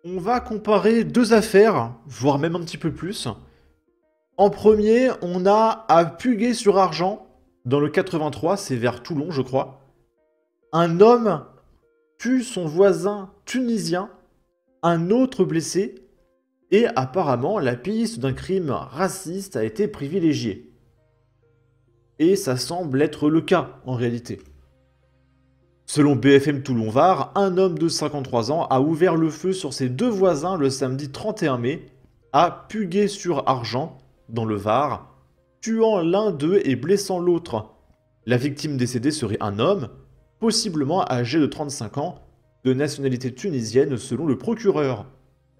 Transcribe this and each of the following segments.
On va comparer deux affaires, voire même un petit peu plus. En premier, on a à Puguet-sur-Argent, dans le 83, c'est vers Toulon, je crois. Un homme tue son voisin tunisien, un autre blessé, et apparemment la piste d'un crime raciste a été privilégiée. Et ça semble être le cas en réalité. Selon BFM Toulon-Var, un homme de 53 ans a ouvert le feu sur ses deux voisins le samedi 31 mai à Puguet-sur-Argent, dans le Var, tuant l'un d'eux et blessant l'autre. La victime décédée serait un homme, possiblement âgé de 35 ans, de nationalité tunisienne selon le procureur.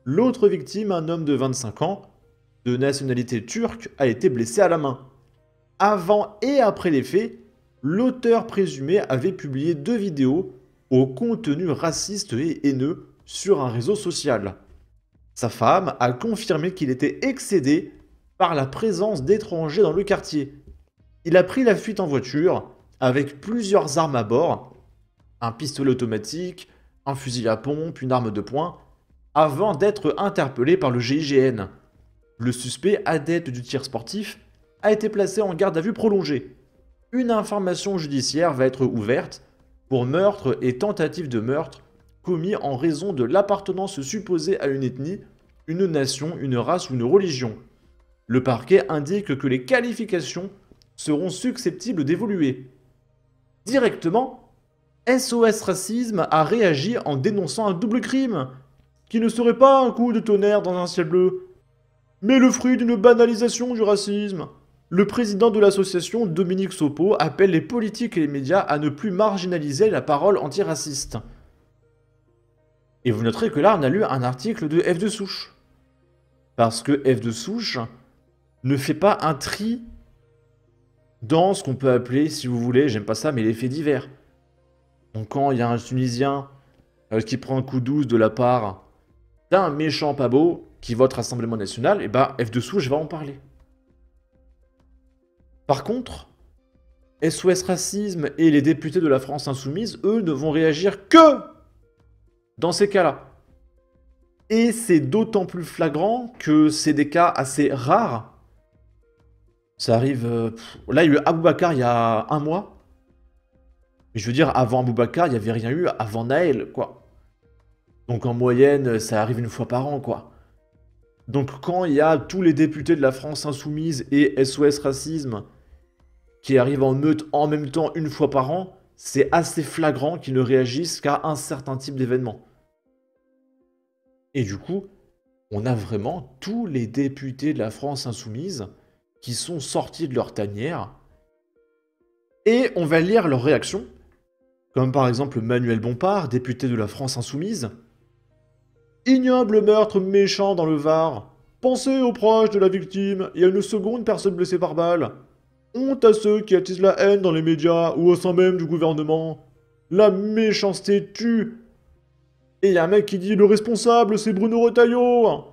L'autre victime, un homme de 25 ans, de nationalité turque, a été blessé à la main. Avant et après les faits, l'auteur présumé avait publié deux vidéos au contenu raciste et haineux sur un réseau social. Sa femme a confirmé qu'il était excédé par la présence d'étrangers dans le quartier. Il a pris la fuite en voiture avec plusieurs armes à bord, un pistolet automatique, un fusil à pompe, une arme de poing, avant d'être interpellé par le GIGN. Le suspect, adepte du tir sportif, a été placé en garde à vue prolongée. Une information judiciaire va être ouverte pour meurtre et tentative de meurtre commis en raison de l'appartenance supposée à une ethnie, une nation, une race ou une religion. Le parquet indique que les qualifications seront susceptibles d'évoluer. Directement, SOS Racisme a réagi en dénonçant un double crime, qui ne serait pas un coup de tonnerre dans un ciel bleu, mais le fruit d'une banalisation du racisme. Le président de l'association, Dominique Sopo, appelle les politiques et les médias à ne plus marginaliser la parole antiraciste. Et vous noterez que là, on a lu un article de F de Souche. Parce que F de Souche ne fait pas un tri dans ce qu'on peut appeler, si vous voulez, j'aime pas ça, mais les faits divers. Donc quand il y a un Tunisien qui prend un coup douce de la part d'un méchant pas beau qui vote Rassemblement National, et bah F de Souche va en parler. Par contre, SOS Racisme et les députés de la France Insoumise, eux, ne vont réagir que dans ces cas-là. Et c'est d'autant plus flagrant que c'est des cas assez rares. Ça arrive... Là, il y a eu Aboubacar il y a un mois. Mais je veux dire, avant Aboubacar, il n'y avait rien eu avant Naël, quoi. Donc en moyenne, ça arrive une fois par an, quoi. Donc quand il y a tous les députés de la France Insoumise et SOS Racisme qui arrivent en meute en même temps une fois par an, c'est assez flagrant qu'ils ne réagissent qu'à un certain type d'événement. Et du coup, on a vraiment tous les députés de la France Insoumise qui sont sortis de leur tanière et on va lire leurs réactions, comme par exemple Manuel Bompard, député de la France Insoumise. Ignoble meurtre méchant dans le Var. Pensez aux proches de la victime et à une seconde personne blessée par balle. Honte à ceux qui attisent la haine dans les médias ou au sein même du gouvernement. La méchanceté tue. Et il y a un mec qui dit le responsable c'est Bruno Retailleau.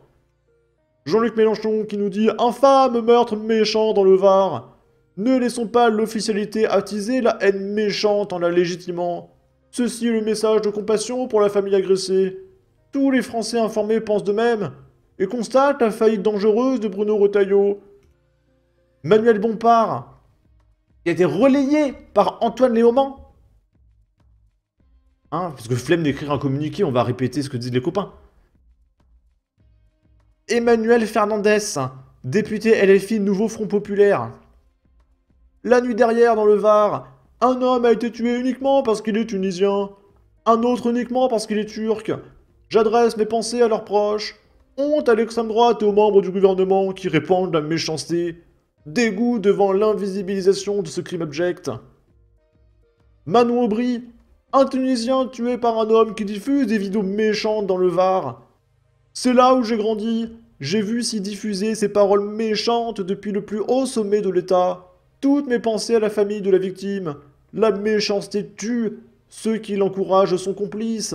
Jean-Luc Mélenchon qui nous dit infâme meurtre méchant dans le Var. Ne laissons pas l'officialité attiser la haine méchante en la légitimant. Ceci est le message de compassion pour la famille agressée. Tous les Français informés pensent de même et constatent la faillite dangereuse de Bruno Retailleau. Manuel Bompard, qui a été relayé par Antoine Léaumont. Hein, parce que flemme d'écrire un communiqué, on va répéter ce que disent les copains. Emmanuel Fernandez, député LFI Nouveau Front Populaire. La nuit dernière dans le Var, un homme a été tué uniquement parce qu'il est tunisien, un autre uniquement parce qu'il est turc. J'adresse mes pensées à leurs proches. Honte à l'extrême droite et aux membres du gouvernement qui répandent la méchanceté. Dégoût devant l'invisibilisation de ce crime abject. Manon Aubry, un Tunisien tué par un homme qui diffuse des vidéos méchantes dans le Var. C'est là où j'ai grandi. J'ai vu s'y diffuser ces paroles méchantes depuis le plus haut sommet de l'État. Toutes mes pensées à la famille de la victime. La méchanceté tue. Ceux qui l'encouragent sont complices.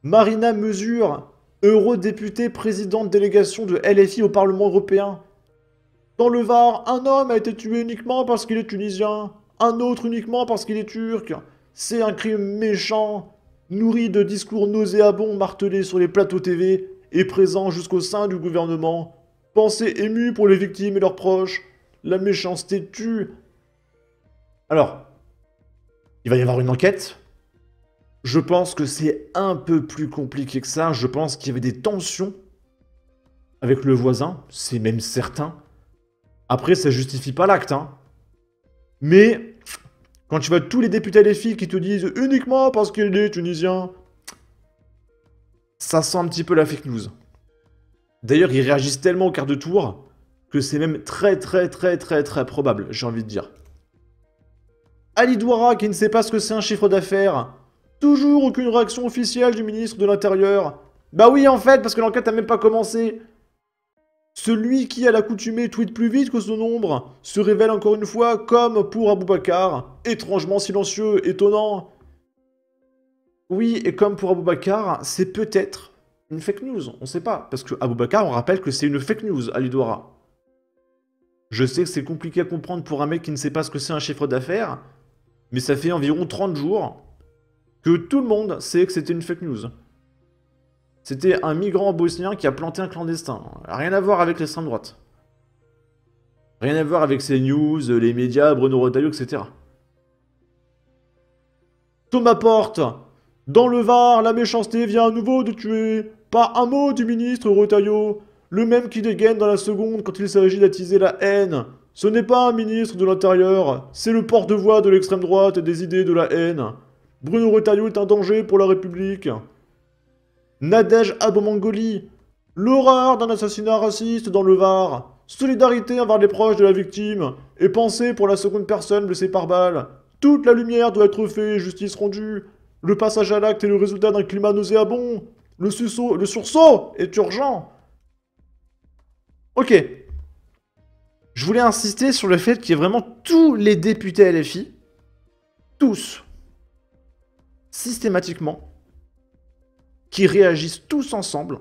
Marina Mesure, eurodéputée présidente délégation de LFI au Parlement européen. Dans le Var, un homme a été tué uniquement parce qu'il est tunisien, un autre uniquement parce qu'il est turc. C'est un crime méchant. nourri de discours nauséabonds martelés sur les plateaux TV et présents jusqu'au sein du gouvernement. Pensée émue pour les victimes et leurs proches. La méchanceté tue. Alors, il va y avoir une enquête. Je pense que c'est un peu plus compliqué que ça. Je pense qu'il y avait des tensions avec le voisin. C'est même certain. Après, ça justifie pas l'acte, hein. Mais, quand tu vois tous les députés LFI qui te disent uniquement parce qu'il est tunisien, ça sent un petit peu la fake news. D'ailleurs, ils réagissent tellement au quart de tour que c'est même très probable, j'ai envie de dire. Ali Douara qui ne sait pas ce que c'est un chiffre d'affaires. Toujours aucune réaction officielle du ministre de l'Intérieur. Bah oui, en fait, parce que l'enquête n'a même pas commencé. Celui qui, à l'accoutumée, tweet plus vite que son ombre, se révèle encore une fois, comme pour Aboubacar, étrangement silencieux, étonnant. Oui, et comme pour Aboubacar, c'est peut-être une fake news, on sait pas. Parce que Aboubacar, on rappelle que c'est une fake news, Ali Douara. Je sais que c'est compliqué à comprendre pour un mec qui ne sait pas ce que c'est un chiffre d'affaires, mais ça fait environ 30 jours que tout le monde sait que c'était une fake news. C'était un migrant bosnien qui a planté un clandestin. Rien à voir avec l'extrême droite. Rien à voir avec ces news, les médias, Bruno Retailleau, etc. Thomas Porte. Dans le Var, la méchanceté vient à nouveau de tuer. Pas un mot du ministre Retailleau. Le même qui dégaine dans la seconde quand il s'agit d'attiser la haine. Ce n'est pas un ministre de l'Intérieur, c'est le porte-voix de l'extrême droite et des idées de la haine. Bruno Retailleau est un danger pour la République. Nadège Abomangoli. L'horreur d'un assassinat raciste dans le Var. Solidarité envers les proches de la victime. Et pensée pour la seconde personne blessée par balle. Toute la lumière doit être faite et justice rendue. Le passage à l'acte est le résultat d'un climat nauséabond. Le sursaut est urgent. Ok. Je voulais insister sur le fait qu'il y ait vraiment tous les députés LFI, tous, systématiquement, qui réagissent tous ensemble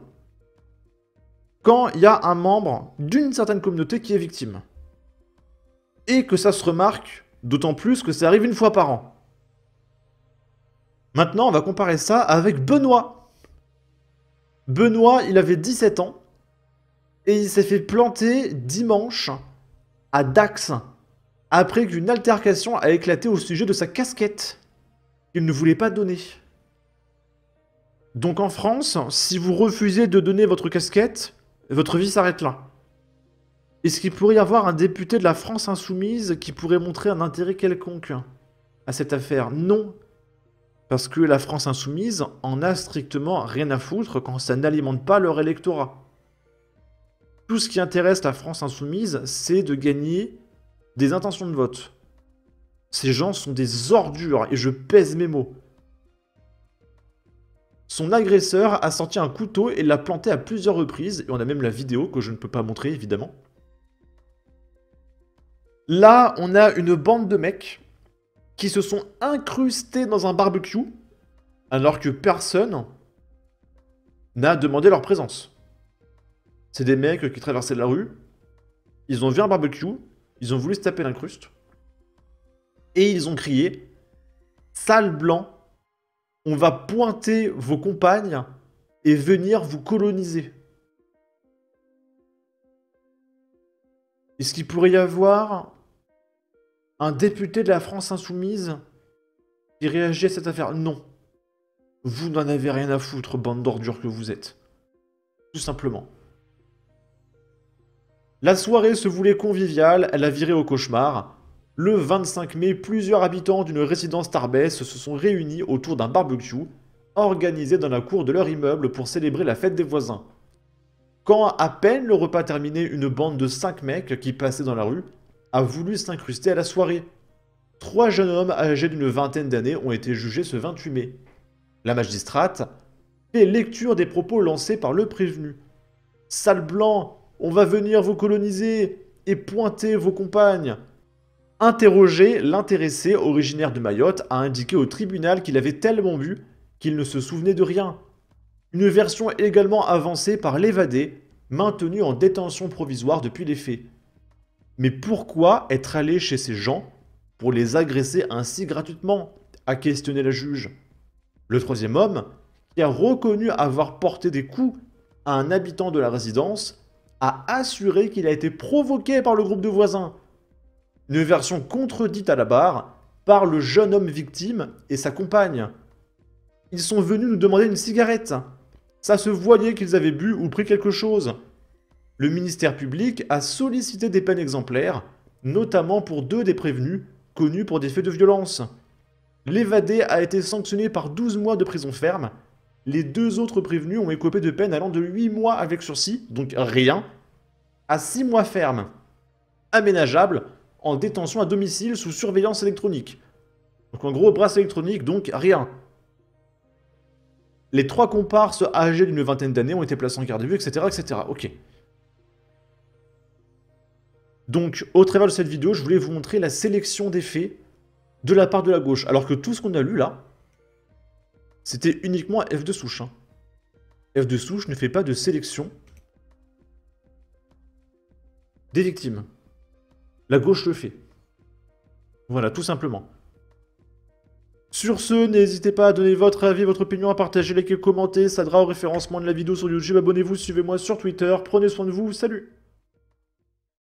quand il y a un membre d'une certaine communauté qui est victime. Et que ça se remarque, d'autant plus que ça arrive une fois par an. Maintenant, on va comparer ça avec Benoît. Benoît, il avait 17 ans, et il s'est fait planter dimanche à Dax, après qu'une altercation a éclaté au sujet de sa casquette qu'il ne voulait pas donner. Donc en France, si vous refusez de donner votre casquette, votre vie s'arrête là. Est-ce qu'il pourrait y avoir un député de la France insoumise qui pourrait montrer un intérêt quelconque à cette affaire? Non. Parce que la France insoumise en a strictement rien à foutre quand ça n'alimente pas leur électorat. Tout ce qui intéresse la France insoumise, c'est de gagner des intentions de vote. Ces gens sont des ordures, et je pèse mes mots. Son agresseur a sorti un couteau et l'a planté à plusieurs reprises, et on a même la vidéo que je ne peux pas montrer, évidemment. Là, on a une bande de mecs qui se sont incrustés dans un barbecue, alors que personne n'a demandé leur présence. C'est des mecs qui traversaient la rue, ils ont vu un barbecue, ils ont voulu se taper l'incruste, et ils ont crié « Sale blanc, on va pointer vos compagnes et venir vous coloniser ». Est-ce qu'il pourrait y avoir un député de la France insoumise qui réagit à cette affaire? Non. Vous n'en avez rien à foutre, bande d'ordures que vous êtes. Tout simplement. La soirée se voulait conviviale, elle a viré au cauchemar. Le 25 mai, plusieurs habitants d'une résidence Tarbès se sont réunis autour d'un barbecue organisé dans la cour de leur immeuble pour célébrer la fête des voisins. Quand à peine le repas terminé, une bande de 5 mecs qui passaient dans la rue a voulu s'incruster à la soirée. 3 jeunes hommes âgés d'une vingtaine d'années ont été jugés ce 28 mai. La magistrate fait lecture des propos lancés par le prévenu. « Sale blanc, on va venir vous coloniser et pointer vos compagnes ». Interrogé, l'intéressé, originaire de Mayotte, a indiqué au tribunal qu'il avait tellement bu qu'il ne se souvenait de rien. Une version également avancée par l'évadé, maintenu en détention provisoire depuis les faits. Mais pourquoi être allé chez ces gens pour les agresser ainsi gratuitement, a questionné la juge. Le troisième homme, qui a reconnu avoir porté des coups à un habitant de la résidence, a assuré qu'il a été provoqué par le groupe de voisins. Une version contredite à la barre par le jeune homme victime et sa compagne. Ils sont venus nous demander une cigarette. Ça se voyait qu'ils avaient bu ou pris quelque chose. Le ministère public a sollicité des peines exemplaires, notamment pour 2 des prévenus, connus pour des faits de violence. L'évadé a été sanctionné par 12 mois de prison ferme. Les 2 autres prévenus ont écopé de peines allant de 8 mois avec sursis, donc rien, à 6 mois ferme, aménageable, en détention à domicile sous surveillance électronique. Donc en gros, bracelet électronique, donc rien. Les 3 comparses âgés d'une vingtaine d'années ont été placés en garde à vue, etc., etc. Ok. Donc, au travers de cette vidéo, je voulais vous montrer la sélection des faits de la part de la gauche. Alors que tout ce qu'on a lu là, c'était uniquement F de souche. F de souche ne fait pas de sélection des victimes. La gauche le fait. Voilà, tout simplement. Sur ce, n'hésitez pas à donner votre avis, votre opinion, à partager, liker, commenter. Ça aidera au référencement de la vidéo sur YouTube. Abonnez-vous, suivez-moi sur Twitter. Prenez soin de vous. Salut!